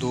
2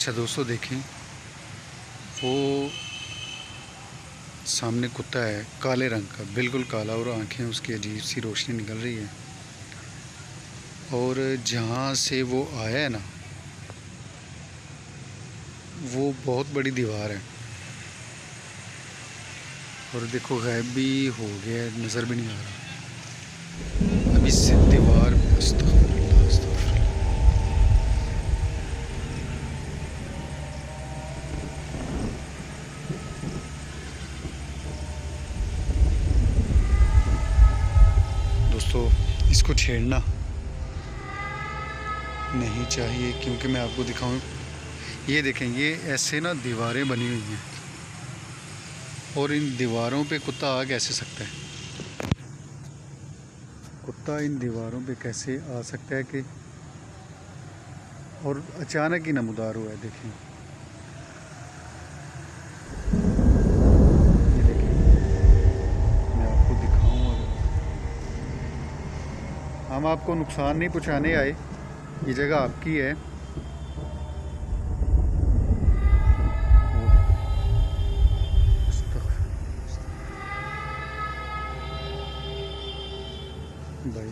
अच्छा दोस्तों देखें, वो सामने कुत्ता है काले रंग का, बिल्कुल काला, और आंखें उसकी अजीब सी रोशनी निकल रही है। और जहाँ से वो आया है ना, वो बहुत बड़ी दीवार है। और देखो गायब भी हो गया है, नज़र भी नहीं आ रहा। अभी से दीवार पे अस्तग़फिरुल्लाह, अस्तग़फिरुल्लाह। दोस्तों इसको छेड़ना नहीं चाहिए, क्योंकि मैं आपको दिखाऊं, ये देखें, ये ऐसे ना दीवारें बनी हुई हैं, और इन दीवारों पे कुत्ता आ कैसे सकता है? कुत्ता इन दीवारों पे कैसे आ सकता है कि, और अचानक ही नमूदार हुआ है। देखें, ये देखें, मैं आपको दिखाऊं। अगर हम आपको नुकसान नहीं पहुंचाने आए, ये जगह आपकी है। भाई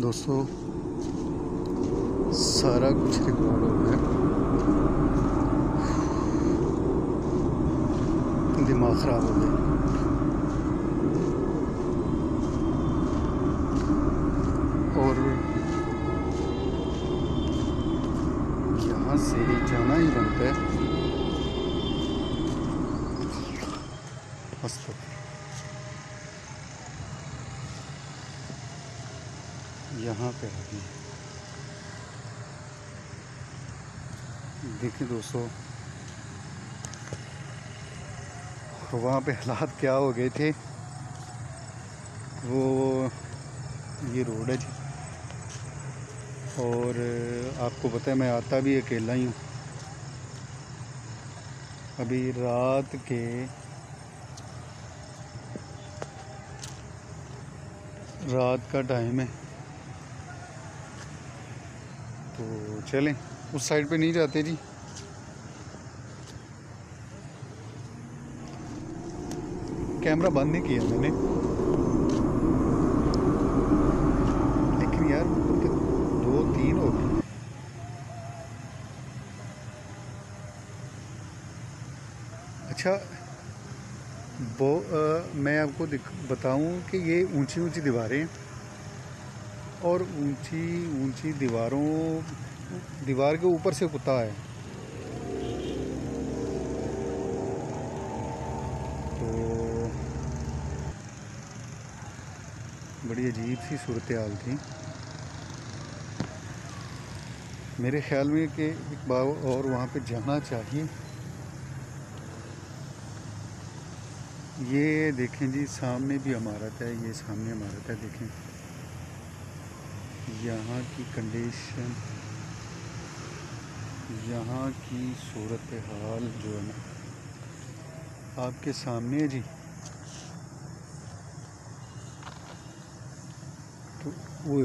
दोस्तों सारा कुछ रिकॉर्ड हो गया, दिमाग ख़राब हो गया। और यहाँ से जाना ही बनता है। यहाँ पे आ गए। देखिए दोस्तों, वहाँ पे हालात क्या हो गए थे। वो ये रोड है जी, और आपको पता है मैं आता भी अकेला ही हूँ। अभी रात का टाइम है, तो चलें उस साइड पे नहीं जाते जी। कैमरा बंद नहीं किया मैंने, लेकिन यार कुत्ते 2-3 हो गए। अच्छा वो मैं आपको बताऊं कि ये ऊंची ऊंची दीवारें हैं, और ऊंची ऊंची दीवार के ऊपर से कुत्ता है। तो बड़ी अजीब सी सूरत हाल थी। मेरे ख्याल में कि एक बार और वहाँ पे जाना चाहिए। ये देखें जी, सामने भी इमारत है, ये सामने इमारत है। देखें यहाँ की कंडीशन, यहाँ की सूरत हाल जो है ना आपके सामने है जी। तो वो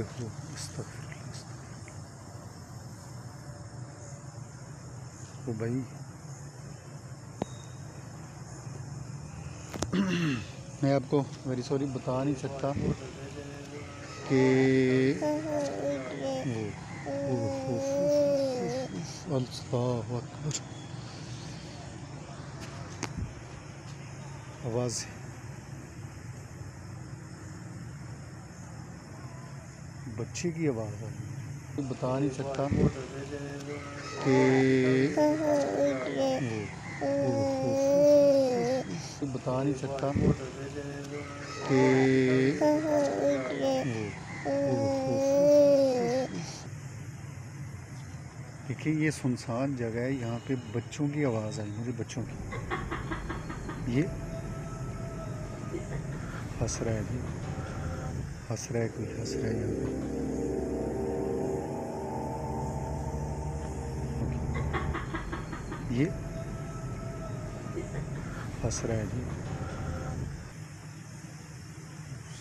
भाई मैं आपको वेरी सॉरी बता नहीं सकता कि अल्लाहु अकबर, आवाज़ बच्चे की आवाज़ है, बता नहीं सकता कि बता नहीं सकता कि देखिए ये सुनसान जगह है, यहाँ पे बच्चों की आवाज़ आई मुझे, बच्चों की। ये हंस रहा है जी, हंस रहा है, कोई हंस रहा है यहाँ पे। ये हंस रहा है जी।